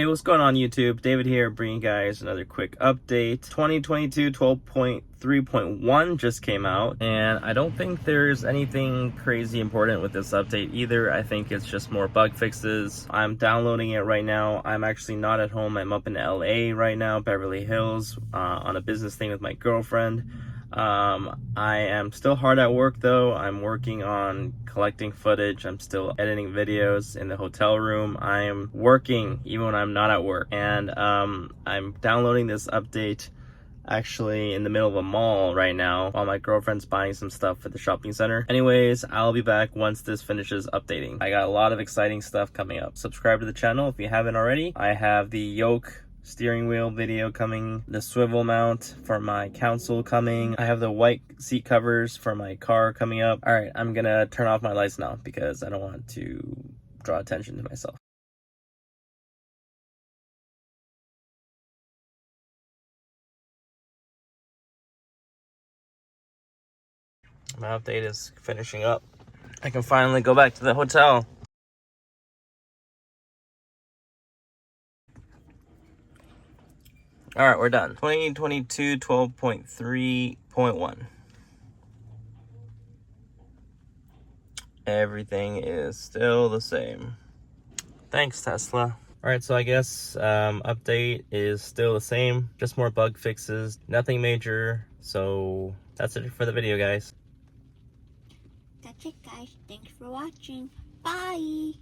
what's going on YouTube? David here, bringing you guys another quick update. 2022 12.3.1 just came out, and I don't think there's anything crazy important with this update either. I think it's just more bug fixes. I'm downloading it right now. I'm actually not at home. I'm up in LA right now, Beverly Hills, on a business thing with my girlfriend. I am still hard at work though. I'm working on collecting footage. I'm still editing videos in the hotel room. I am working even when I'm not at work. And I'm downloading this update actually in the middle of a mall right now while my girlfriend's buying some stuff for the shopping center. Anyways, I'll be back once this finishes updating. I got a lot of exciting stuff coming up. Subscribe to the channel if you haven't already. I have the yoke steering wheel video coming, the swivel mount for my console coming, I have the white seat covers for my car coming up. All right, I'm gonna turn off my lights now because I don't want to draw attention to myself. My update is finishing up. I can finally go back to the hotel. All right, we're done. 2022 12.3.1. Everything is still the same. Thanks, Tesla. All right, so I guess update is still the same, just more bug fixes, nothing major. So that's it for the video, guys. That's it, guys. Thanks for watching. Bye.